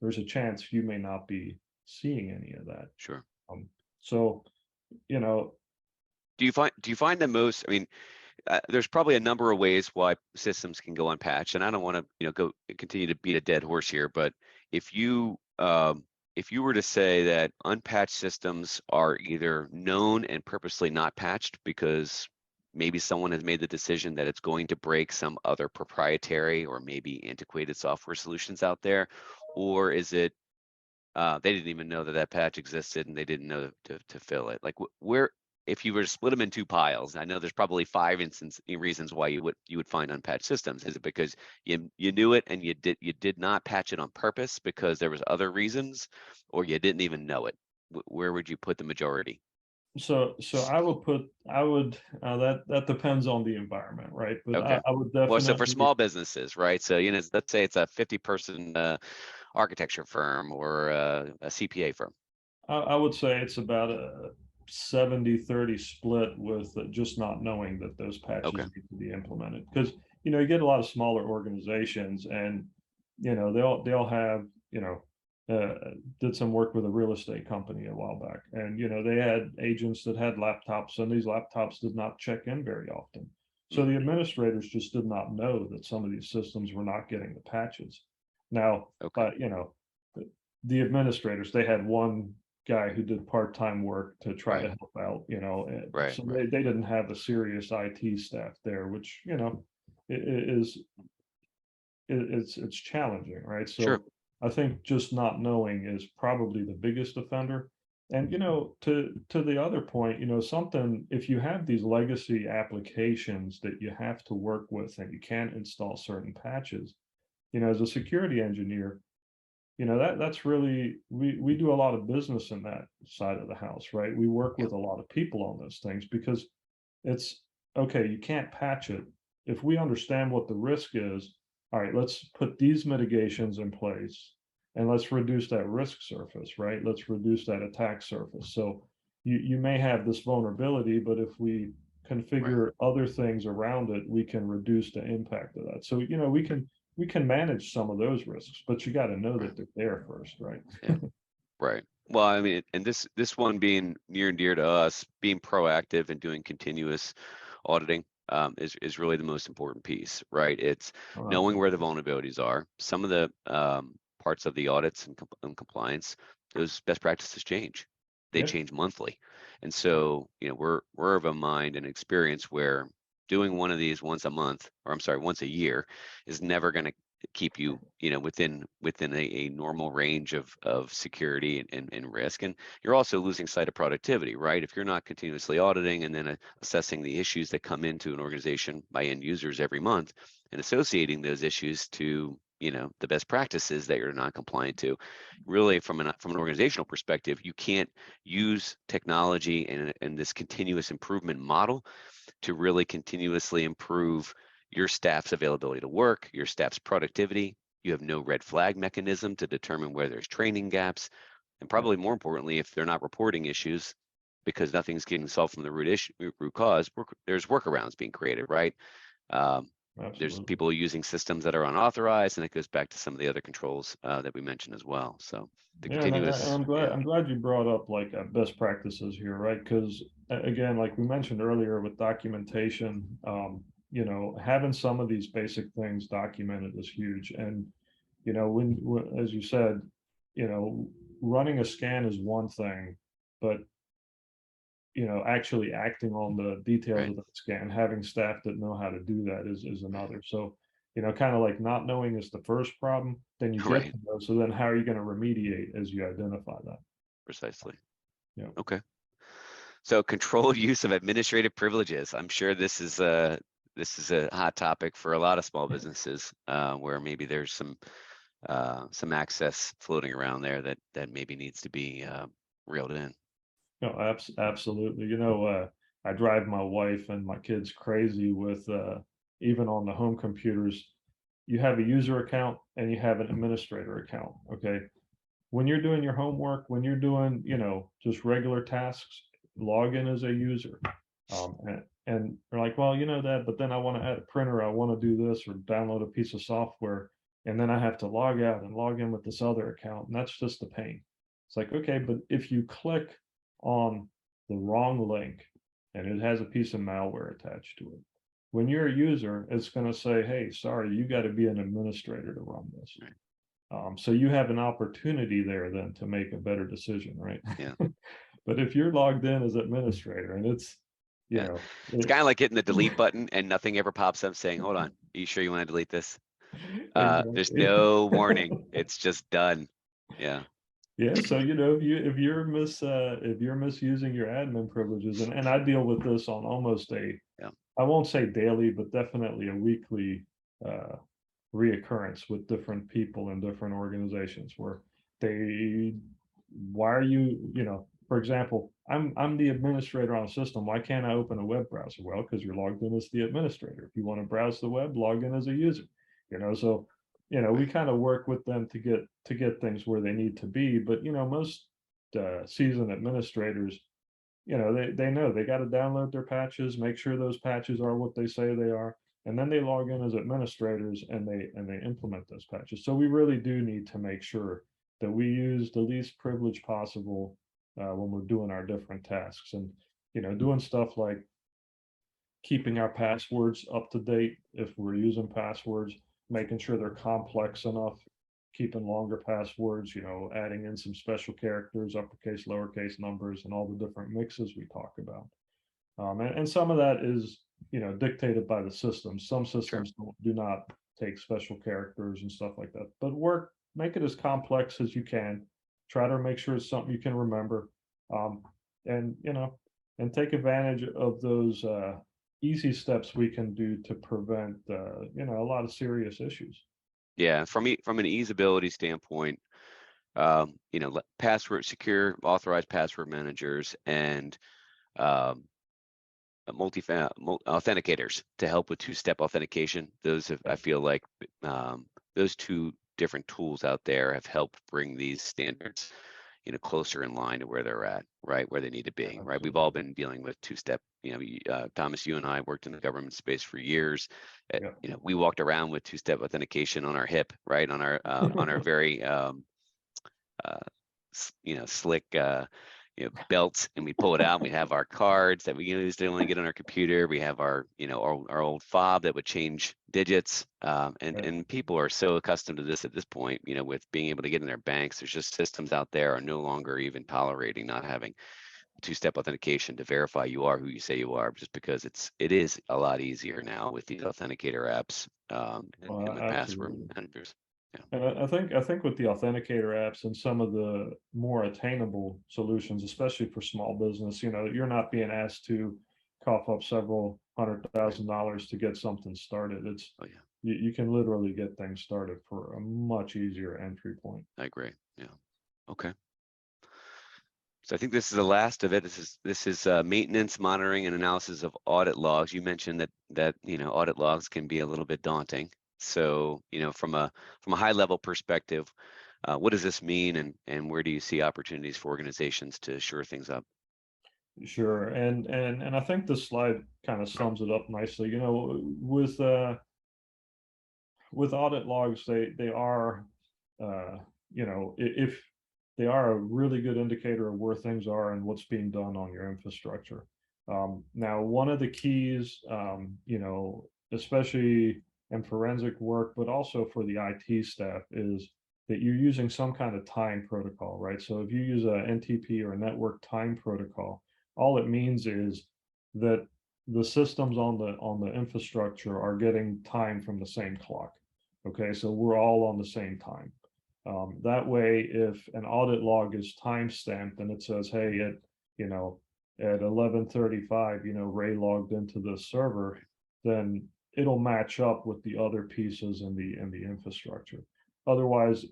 Speaker 2: there's a chance you may not be seeing any of that.
Speaker 1: Sure.
Speaker 2: So, you know,
Speaker 1: Do you find the most, I mean, there's probably a number of ways why systems can go unpatched, and I don't want to, go continue to beat a dead horse here, but if you were to say that unpatched systems are either known and purposely not patched because maybe someone has made the decision that it's going to break some other proprietary or maybe antiquated software solutions out there, or is it they didn't even know that that patch existed and they didn't know to fill it? Like where, if you were to split them in two piles, I know there's probably five reasons why you would find unpatched systems. Is it because you knew it and you did not patch it on purpose because there was other reasons, or you didn't even know it? Where would you put the majority?
Speaker 2: so I would that depends on the environment, right? But
Speaker 1: Okay.
Speaker 2: I would
Speaker 1: Well, so for
Speaker 2: definitely
Speaker 1: small businesses, right? So let's say it's a 50-person architecture firm or a CPA firm.
Speaker 2: I would say it's about a 70-30 split with just not knowing that those
Speaker 1: Okay.
Speaker 2: patches need to be implemented. Because, you get a lot of smaller organizations and, they'll have, did some work with a real estate company a while back. And, they had agents that had laptops and these laptops did not check in very often. So the
Speaker 1: Mhm.
Speaker 2: administrators just did not know that some of these systems were not getting the patches. Now,
Speaker 1: Okay.
Speaker 2: the administrators, they had one guy who did part-time work to try to
Speaker 1: Right.
Speaker 2: help out,
Speaker 1: Right.
Speaker 2: so
Speaker 1: Right.
Speaker 2: they didn't have a serious IT staff there, which, is it's challenging, right?
Speaker 1: Sure.
Speaker 2: So I think just not knowing is probably the biggest offender. And to the other point, something, if you have these legacy applications that you have to work with and you can't install certain patches, as a security engineer, that's really, we do a lot of business in that side of the house, right? We work
Speaker 1: Yeah.
Speaker 2: with a lot of people on those things because it's okay, you can't patch it. If we understand what the risk is, all right, let's put these mitigations in place and let's reduce that risk surface, right? Let's reduce that attack surface. So you may have this vulnerability, but if we
Speaker 1: Right.
Speaker 2: configure other things around it, we can reduce the impact of that. So, we can manage some of those risks, but you got to know
Speaker 1: Right.
Speaker 2: that they're there first, right?
Speaker 1: Yeah. Right. Well, I mean, and this one being near and dear to us, being proactive and doing continuous auditing is really the most important piece, right? It's knowing where the vulnerabilities are. Some of the parts of the audits and compliance, those best practices change. They
Speaker 2: Yeah,
Speaker 1: change monthly, and so we're of a mind and experience where doing one of these once a month, or I'm sorry, once a year, is never going to keep you within a normal range of security and risk. And you're also losing sight of productivity, right? If you're not continuously auditing and then assessing the issues that come into an organization by end users every month and associating those issues to the best practices that you're not compliant to, really from an organizational perspective, you can't use technology and this continuous improvement model to really continuously improve your staff's availability to work, your staff's productivity. You have no red flag mechanism to determine where there's training gaps. And
Speaker 2: yeah,
Speaker 1: probably more importantly, if they're not reporting issues because nothing's getting solved from the root cause, there's workarounds being created, right? Um, there's
Speaker 2: absolutely.
Speaker 1: people using systems that are unauthorized, and it goes back to some of the other controls that we mentioned as well. So the
Speaker 2: Yeah, and
Speaker 1: continuous,
Speaker 2: I'm glad
Speaker 1: yeah,
Speaker 2: I'm glad you brought up like best practices here, right? Because again, like we mentioned earlier with documentation, having some of these basic things documented is huge. And when as you said, you know, running a scan is one thing, but actually acting on the details
Speaker 1: right,
Speaker 2: of that scan, having staff that know how to do that is another. So kind of like not knowing is the first problem, then you get
Speaker 1: Right.
Speaker 2: to know. So then how are you going to remediate as you identify that?
Speaker 1: Precisely.
Speaker 2: Yeah.
Speaker 1: Okay. So controlled use of administrative privileges. I'm sure this is a hot topic for a lot of small businesses, where maybe there's some access floating around there that maybe needs to be reeled in.
Speaker 2: No, absolutely. I drive my wife and my kids crazy with even on the home computers, you have a user account and you have an administrator account. Okay. When you're doing your homework, when you're doing, just regular tasks, log in as a user. And they're like, well, that, but then I want to add a printer, I want to do this or download a piece of software, and then I have to log out and log in with this other account, and that's just a pain. It's like, okay, but if you click on the wrong link and it has a piece of malware attached to it, when you're a user, it's going to say, hey, sorry, you got to be an administrator to run this. So you have an opportunity there then to make a better decision, right?
Speaker 1: Yeah.
Speaker 2: But if you're logged in as administrator and it's,
Speaker 1: Yeah. It's kind of like hitting the delete button and nothing ever pops up saying, hold on, are you sure you want to delete this? There's
Speaker 2: exactly.
Speaker 1: no warning. It's just done. Yeah.
Speaker 2: Yeah, so if you're misusing your admin privileges, and I deal with this on almost
Speaker 1: Yeah.
Speaker 2: I won't say daily, but definitely a weekly uh reoccurrence with different people in different organizations where they why are for example, I'm the administrator on a system, why can't I open a web browser? Well, because you're logged in as the administrator. If you want to browse the web, log in as a user. So we kind of work with them to get things where they need to be. But most seasoned administrators, they know they got to download their patches, make sure those patches are what they say they are, and then they log in as administrators and they implement those patches. So we really do need to make sure that we use the least privilege possible when we're doing our different tasks, and doing stuff like keeping our passwords up to date if we're using passwords, making sure they're complex enough, keeping longer passwords, adding in some special characters, uppercase, lowercase numbers, and all the different mixes we talk about. And some of that is, dictated by the system. Some
Speaker 1: Sure.
Speaker 2: systems do not take special characters and stuff like that. But make it as complex as you can. Try to make sure it's something you can remember, um, and and take advantage of those easy steps we can do to prevent a lot of serious issues.
Speaker 1: Yeah. From an easeability standpoint, password secure authorized password managers and um, authenticators to help with two-step authentication. I feel like those two different tools out there have helped bring these standards, closer in line to where they're at, right, where they need to be, right? We've all been dealing with two-step. Thomas, you and I worked in the government space for years.
Speaker 2: Yeah.
Speaker 1: We walked around with two-step authentication on our hip, right, on our very slick belts, and we pull it out and we have our cards that we used to only get on our computer. We have our our old fob that would change digits, and people are so accustomed to this at this point, with being able to get in their banks. There's just systems out there are no longer even tolerating not having two-step authentication to verify you are who you say you are, just because it is a lot easier now with these authenticator apps, and with password
Speaker 2: Absolutely.
Speaker 1: managers. Yeah.
Speaker 2: And I think with the authenticator apps and some of the more attainable solutions, especially for small business, you're not being asked to cough up several
Speaker 1: Right.
Speaker 2: $100,000 to get something started. It's
Speaker 1: Oh yeah,
Speaker 2: you can literally get things started for a much easier entry point.
Speaker 1: I agree. Yeah. Okay. So I think this is the last of it. This is maintenance, monitoring, and analysis of audit logs. You mentioned that audit logs can be a little bit daunting. So from a high level perspective, what does this mean, and where do you see opportunities for organizations to shore things up?
Speaker 2: Sure. And I think this slide kind of sums it up nicely. With audit logs, they are if they are a really good indicator of where things are and what's being done on your infrastructure. Now, one of the keys, especially in forensic work, but also for the IT staff, is that you're using some kind of time protocol, right? So if you use a NTP or a network time protocol, all it means is that the systems on the infrastructure are getting time from the same clock. Okay, so we're all on the same time. That way, if an audit log is time stamped and it says, hey, at 11:35, Ray logged into the server, then it'll match up with the other pieces in the infrastructure. Otherwise,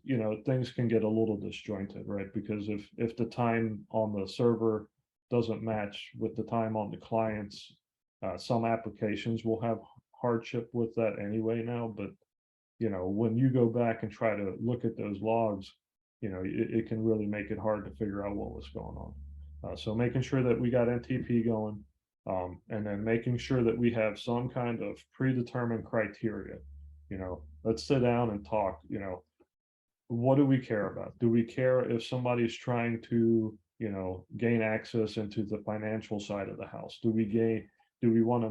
Speaker 2: things can get a little disjointed, right? Because if the time on the server doesn't match with the time on the clients, some applications will have hardship with that anyway now, but when you go back and try to look at those logs, it can really make it hard to figure out what was going on. So making sure that we got NTP going, and then making sure that we have some kind of predetermined criteria. Let's sit down and talk. What do we care about? Do we care if somebody's trying to, gain access into the financial side of the house? Do we want to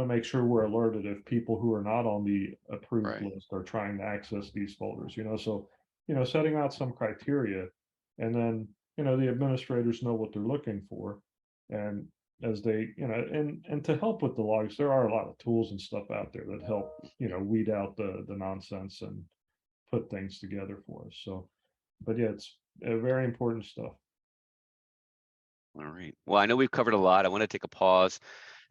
Speaker 2: make sure we're alerted if people who are not on the approved
Speaker 1: Right.
Speaker 2: list are trying to access these folders? So setting out some criteria, and then the administrators know what they're looking for, and as they and to help with the logs, there are a lot of tools and stuff out there that help weed out the nonsense and put things together for us. So, but yeah, it's very important stuff.
Speaker 1: All right. Well, I know we've covered a lot. I want to take a pause,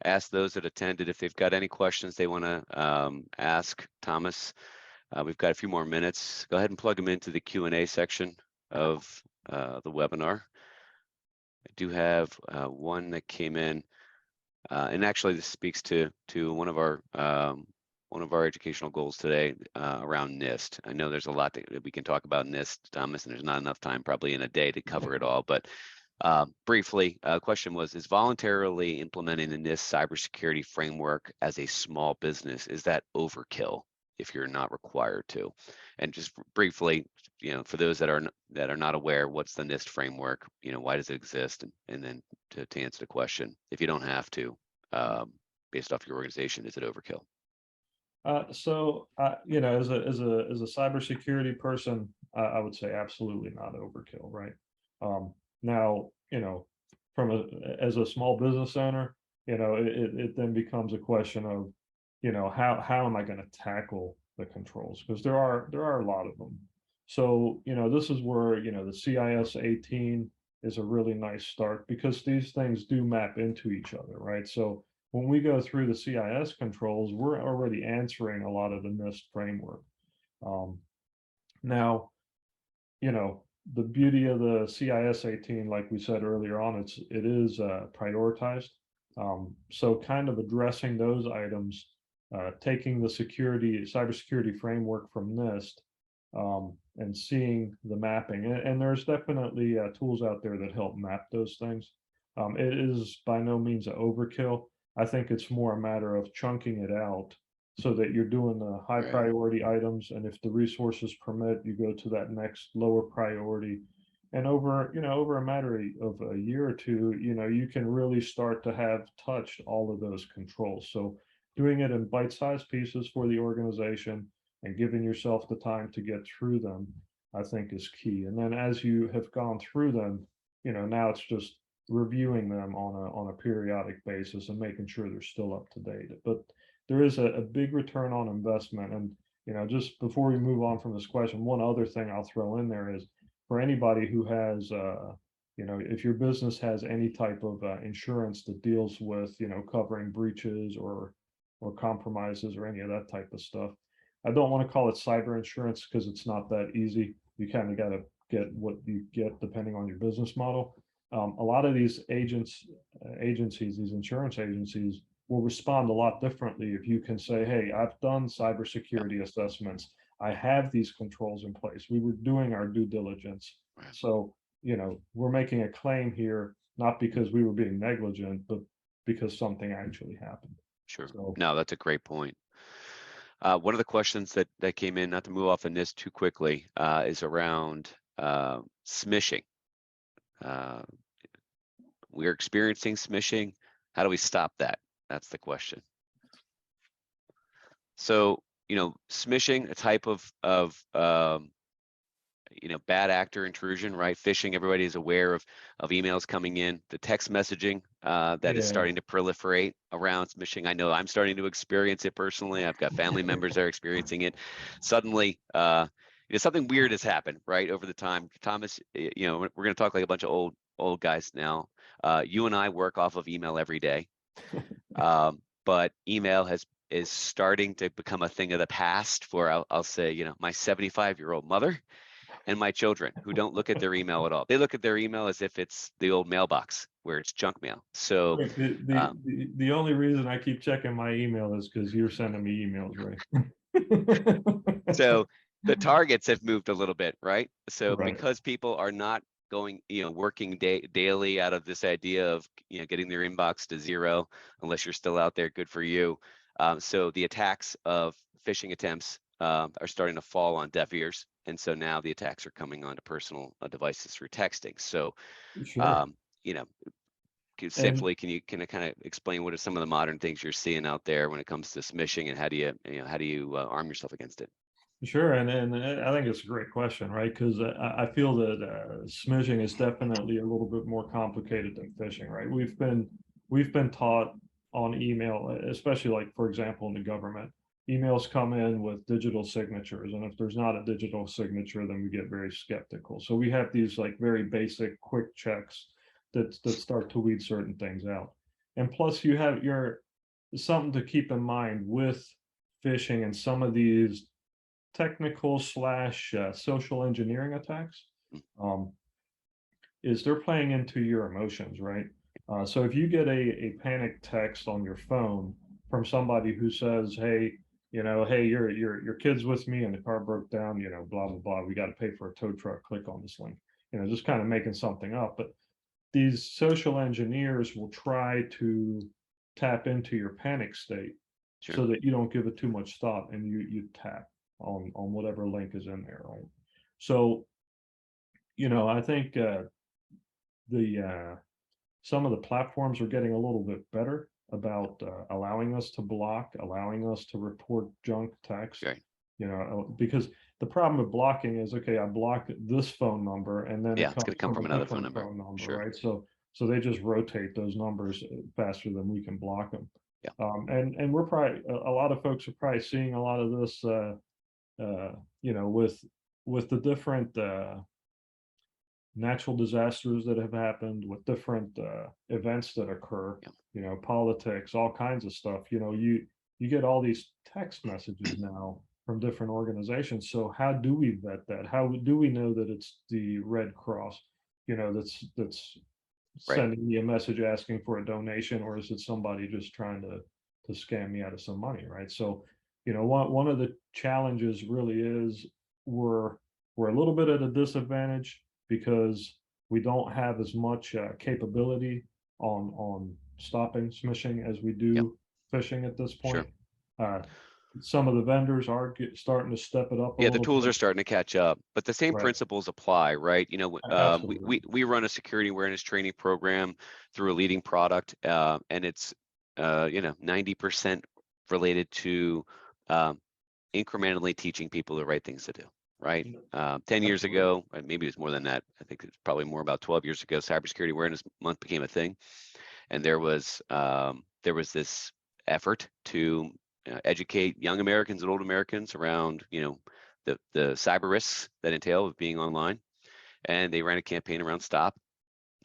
Speaker 1: ask those that attended if they've got any questions they want to ask Thomas. We've got a few more minutes. Go ahead and plug them into the Q&A section of the webinar. I do have one that came in, and actually this speaks to one of our educational goals today around NIST. I know there's a lot that we can talk about NIST, Thomas, and there's not enough time probably in a day to cover it all, but briefly, question was, is voluntarily implementing the NIST cybersecurity framework as a small business, is that overkill if you're not required to? And just briefly, for those that are not aware, what's the NIST framework? Why does it exist? And then to answer the question, if you don't have to, based off your organization, is it overkill?
Speaker 2: So as a cybersecurity person, I would say absolutely not overkill, right? Now, as a small business owner, it then becomes a question of, how am I going to tackle the controls? Because there are a lot of them. So, this is where, the CIS 18 is a really nice start, because these things do map into each other, right? So when we go through the CIS controls, we're already answering a lot of the NIST framework. Now, the beauty of the CIS 18, like we said earlier on, it is prioritized. So kind of addressing those items, taking the cybersecurity framework from NIST, and seeing the mapping. And there's definitely tools out there that help map those things. It is by no means an overkill. I think it's more a matter of chunking it out so that you're doing the high priority items, and if the resources permit, you go to that next lower priority. And over a matter of a year or two, you can really start to have touched all of those controls. So doing it in bite-sized pieces for the organization and giving yourself the time to get through them, I think is key. And then as you have gone through them, now it's just reviewing them on a periodic basis and making sure they're still up to date. But there is a big return on investment. And just before we move on from this question, one other thing I'll throw in there is, for anybody who has if your business has any type of insurance that deals with covering breaches or compromises or any of that type of stuff, I don't want to call it cyber insurance, because it's not that easy. You kind of got to get what you get depending on your business model. A lot of these agencies, these insurance agencies, will respond a lot differently if you can say, hey, I've done cybersecurity assessments. I have these controls in place. We were doing our due diligence. So, we're making a claim here, not because we were being negligent, but because something actually happened.
Speaker 1: Sure. So, no, that's a great point. One of the questions that came in, not to move off of NIST too quickly, is around smishing. We're experiencing smishing. How do we stop that? That's the question. So, smishing, a type of bad actor intrusion, right? Phishing, everybody is aware of emails coming in, the text messaging that is
Speaker 2: Yeah.
Speaker 1: starting to proliferate around phishing. I know I'm starting to experience it personally. I've got family members that are experiencing it. Suddenly, something weird has happened, right, over the time. Thomas, we're going to talk like a bunch of old guys now. You and I work off of email every day, but email is starting to become a thing of the past for, I'll say, my 75-year-old mother and my children, who don't look at their email at all. They look at their email as if it's the old mailbox where it's junk mail. So
Speaker 2: Look, the only reason I keep checking my email is because you're sending me emails, Ray.
Speaker 1: so the targets have moved a little bit, right? So
Speaker 2: Right.
Speaker 1: because people are not going, working daily out of this idea of, getting their inbox to zero, unless you're still out there, good for you. So the attacks of phishing attempts are starting to fall on deaf ears. And so now the attacks are coming onto personal devices through texting. So,
Speaker 2: Sure.
Speaker 1: simply, can you kind of explain what are some of the modern things you're seeing out there when it comes to smishing, and how do you arm yourself against it?
Speaker 2: Sure, and I think it's a great question, right? Because I feel that smishing is definitely a little bit more complicated than phishing, right? We've been taught on email, especially like, for example, in the government, emails come in with digital signatures, and if there's not a digital signature, then we get very skeptical. So we have these like very basic, quick checks that start to weed certain things out. And plus, you have something to keep in mind with phishing and some of these technical slash social engineering attacks, um, is they're playing into your emotions, right? So if you get a panic text on your phone from somebody who says, "Hey, hey, your kid's with me and the car broke down, blah blah blah. We got to pay for a tow truck. Click on this link." Just kind of making something up. But these social engineers will try to tap into your panic state
Speaker 1: Sure.
Speaker 2: so that you don't give it too much thought and you tap on whatever link is in there, right? So, I think the some of the platforms are getting a little bit better about allowing us to block, allowing us to report junk text.
Speaker 1: Right.
Speaker 2: Because the problem with blocking is, okay, I blocked this phone number, and then
Speaker 1: Yeah,
Speaker 2: it
Speaker 1: it's
Speaker 2: comes
Speaker 1: going to come
Speaker 2: from
Speaker 1: from
Speaker 2: a
Speaker 1: another phone
Speaker 2: different
Speaker 1: number.
Speaker 2: phone number,
Speaker 1: Sure.
Speaker 2: right? So they just rotate those numbers faster than we can block them.
Speaker 1: Yeah.
Speaker 2: And we're probably a lot of folks are probably seeing a lot of this, with the different natural disasters that have happened, with different events that occur,
Speaker 1: Yeah.
Speaker 2: politics, all kinds of stuff. You get all these text messages now from different organizations. So how do we vet that? How do we know that it's the Red Cross, that's
Speaker 1: Right.
Speaker 2: sending me a message asking for a donation, or is it somebody just trying to scam me out of some money, right? So, one of the challenges really is we're a little bit at a disadvantage because we don't have as much capability on stopping smishing as we
Speaker 1: Yep.
Speaker 2: do phishing at this
Speaker 1: Sure.
Speaker 2: point. Some of the vendors are starting to step it up a
Speaker 1: Yeah, the
Speaker 2: little
Speaker 1: tools
Speaker 2: bit.
Speaker 1: are starting to catch up, but the same
Speaker 2: Right.
Speaker 1: principles apply, right?
Speaker 2: Absolutely.
Speaker 1: We run a security awareness training program through a leading product, and it's 90% related to incrementally teaching people the right things to do, right? 10 years
Speaker 2: Absolutely.
Speaker 1: ago, maybe it's more than that. I think it's probably more, about 12 years ago, Cybersecurity Awareness Month became a thing, and there was this effort to educate young Americans and old Americans around, the cyber risks that entail with being online. And they ran a campaign around stop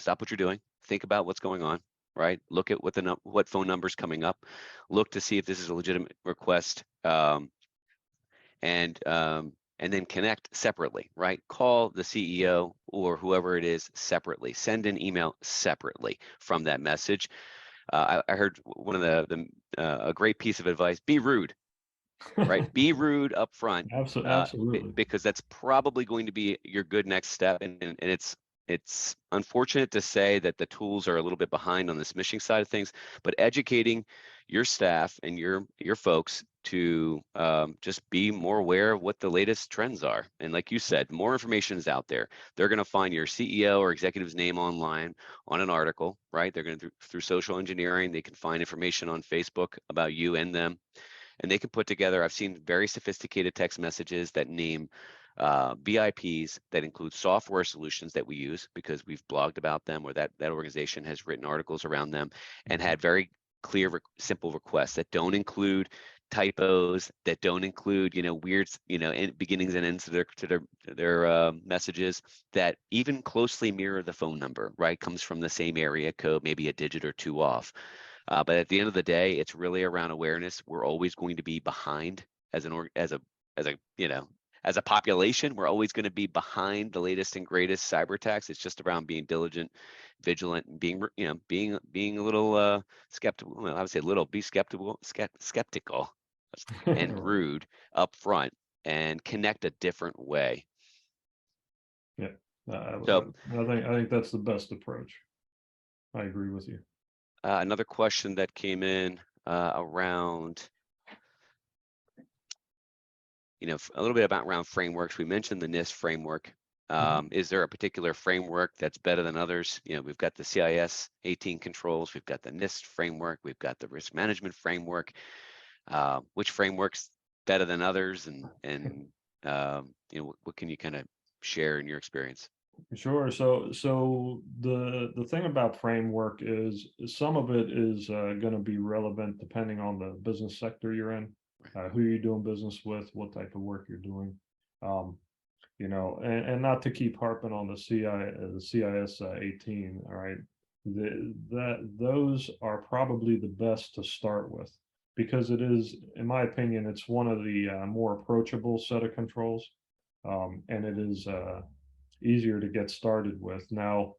Speaker 1: what you're doing, think about what's going on, right? Look at what phone number's coming up, look to see if this is a legitimate request, and then connect separately, right? Call the CEO or whoever it is separately. Send an email separately from that message. I heard one of a great piece of advice: be rude, right? Be rude up front,
Speaker 2: Absolutely.
Speaker 1: because that's probably going to be your good next step. And it's unfortunate to say that the tools are a little bit behind on the smishing side of things, but educating your staff and your folks to just be more aware of what the latest trends are. And like you said, more information is out there. They're going to find your CEO or executive's name online on an article, right? They're going to through social engineering, they can find information on Facebook about you and them, and they can put together, I've seen very sophisticated text messages that name VIPs that include software solutions that we use because we've blogged about them, or that organization has written articles around them, and had very clear, simple requests that don't include typos, that don't include weird beginnings and ends to their messages, that even closely mirror the phone number, right? Comes from the same area code, maybe a digit or two off. But at the end of the day, it's really around awareness. We're always going to be behind as a population. We're always going to be behind the latest and greatest cyber attacks. It's just around being diligent, vigilant, and being a little skeptical. Well, I would say a little. Be skeptical, and
Speaker 2: Right.
Speaker 1: rude up front, and connect a different way.
Speaker 2: Yeah,
Speaker 1: So
Speaker 2: I think that's the best approach. I agree with you.
Speaker 1: another question that came in around, a little bit about around frameworks. We mentioned the NIST framework. Is there a particular framework that's better than others? We've got the CIS 18 controls, we've got the NIST framework, we've got the risk management framework. Which framework's better than others, and what can you kind of share in your experience?
Speaker 2: Sure. So the thing about framework is some of it is going to be relevant depending on the business sector you're in, who you're doing business with, what type of work you're doing. And not to keep harping on the CIS 18, all right, those are probably the best to start with, because it is, in my opinion, it's one of the more approachable set of controls, and it is easier to get started with. Now,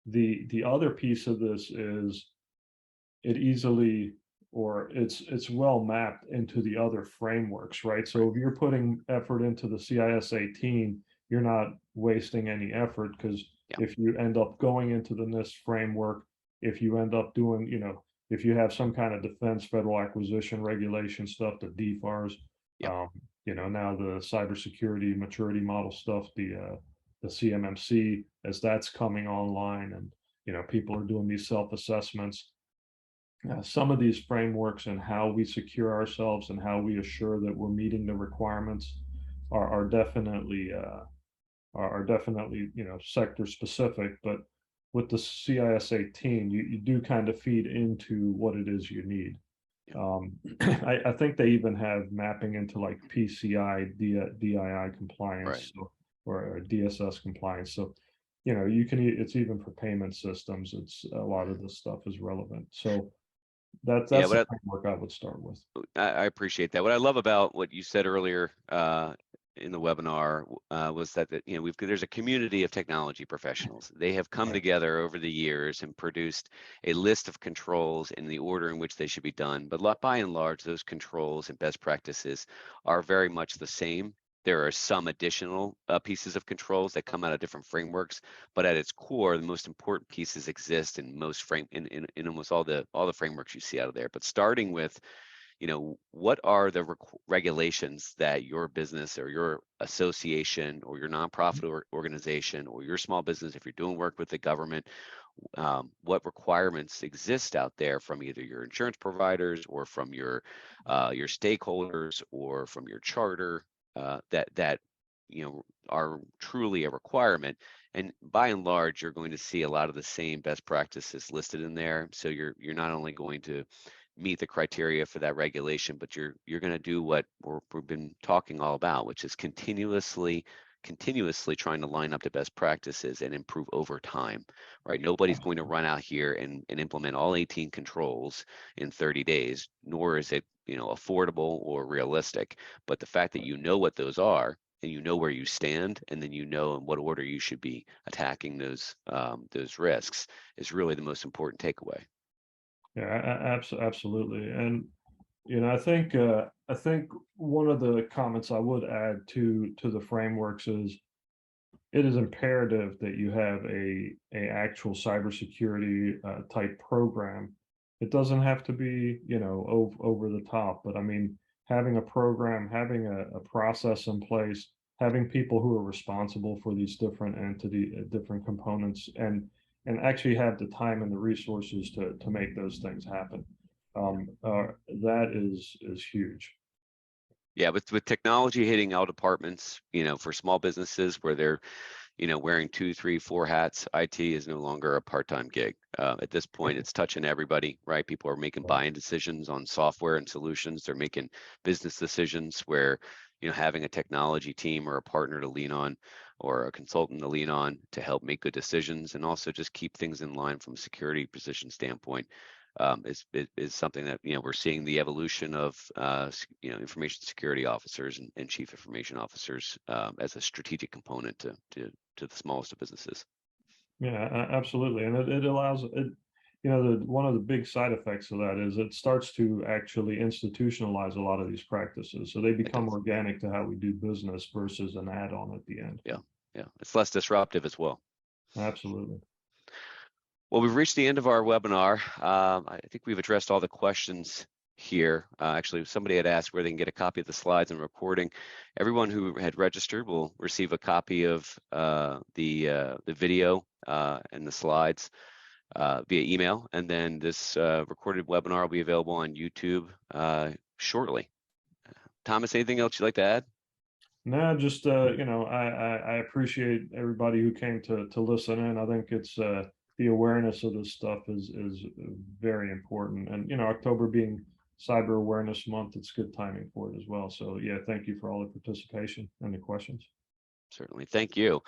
Speaker 2: the other piece of this is it easily, or it's well mapped into the other frameworks, right? So if you're putting effort into the CIS 18, you're not wasting any effort, because if you end up going into the NIST framework, if you end up doing, if you have some kind of defense federal acquisition regulation stuff, the DFARS, now the cybersecurity maturity model stuff, the CMMC, as that's coming online, and people are doing these self-assessments. Some of these frameworks and how we secure ourselves and how we assure that we're meeting the requirements are definitely sector specific. But with the CIS 18, you do kind of feed into what it is you need. I think they even have mapping into like PCI DII compliance, or DSS compliance. So you can, it's even for payment systems. It's a lot of this stuff is relevant. So that's the framework I would start with.
Speaker 1: I appreciate that. What I love about what you said earlier in the webinar was that there's a community of technology professionals. They have come together over the years and produced a list of controls in the order in which they should be done. But by and large, those controls and best practices are very much the same. There are some additional pieces of controls that come out of different frameworks, but at its core, the most important pieces exist in most in almost all the frameworks you see out of there. But starting with, what are the regulations that your business or your association or your nonprofit organization or your small business, if you're doing work with the government, what requirements exist out there from either your insurance providers or from your stakeholders or from your charter, that are truly a requirement. And by and large, you're going to see a lot of the same best practices listed in there. So you're not only going to meet the criteria for that regulation, but you're going to do what we've been talking all about, which is continuously trying to line up the best practices and improve over time, right? Nobody's going to run out here and implement all 18 controls in 30 days, nor is it affordable or realistic. But the fact that you know what those are, and you know where you stand, and then you know in what order you should be attacking those risks, is really the most important takeaway.
Speaker 2: Yeah, absolutely. And I think one of the comments I would add to the frameworks is it is imperative that you have a actual cybersecurity type program. It doesn't have to be over the top, but I mean, having a program, having a process in place, having people who are responsible for these different different components, and actually have the time and the resources to make those things happen. That is huge.
Speaker 1: Yeah, with technology hitting all departments, for small businesses where they're, wearing 2, 3, 4 hats, IT is no longer a part-time gig. At this point, it's touching everybody, right? People are making
Speaker 2: Right.
Speaker 1: buying decisions on software and solutions. They're making business decisions where, having a technology team or a partner to lean on or a consultant to lean on to help make good decisions and also just keep things in line from a security position standpoint is something that we're seeing the evolution of information security officers and chief information officers as a strategic component to the smallest of businesses.
Speaker 2: Yeah, absolutely. And it allows it, one of the big side effects of that is it starts to actually institutionalize a lot of these practices. So they become organic to how we do business versus an add-on at the end.
Speaker 1: Yeah, yeah. It's less disruptive as well.
Speaker 2: Absolutely.
Speaker 1: Well, we've reached the end of our webinar. I think we've addressed all the questions here. Actually, somebody had asked where they can get a copy of the slides and recording. Everyone who had registered will receive a copy of the video and the slides via email, and then this recorded webinar will be available on YouTube shortly. Thomas, anything else you'd like to add?
Speaker 2: No, just I appreciate everybody who came to listen in. I think it's the awareness of this stuff is very important, and October being Cyber Awareness Month, it's good timing for it as well. So yeah, thank you for all the participation and the questions.
Speaker 1: Certainly, thank you.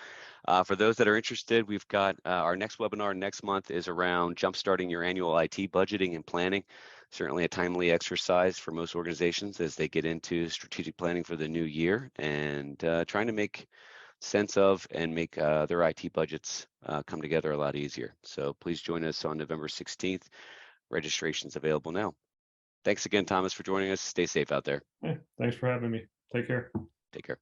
Speaker 1: For those that are interested, we've got our next webinar next month is around jumpstarting your annual IT budgeting and planning. Certainly a timely exercise for most organizations as they get into strategic planning for the new year and trying to make sense of and make their IT budgets come together a lot easier. So please join us on November 16th. Registration's available now. Thanks again, Thomas, for joining us. Stay safe out there.
Speaker 2: Yeah, thanks for having me. Take care.
Speaker 1: Take care.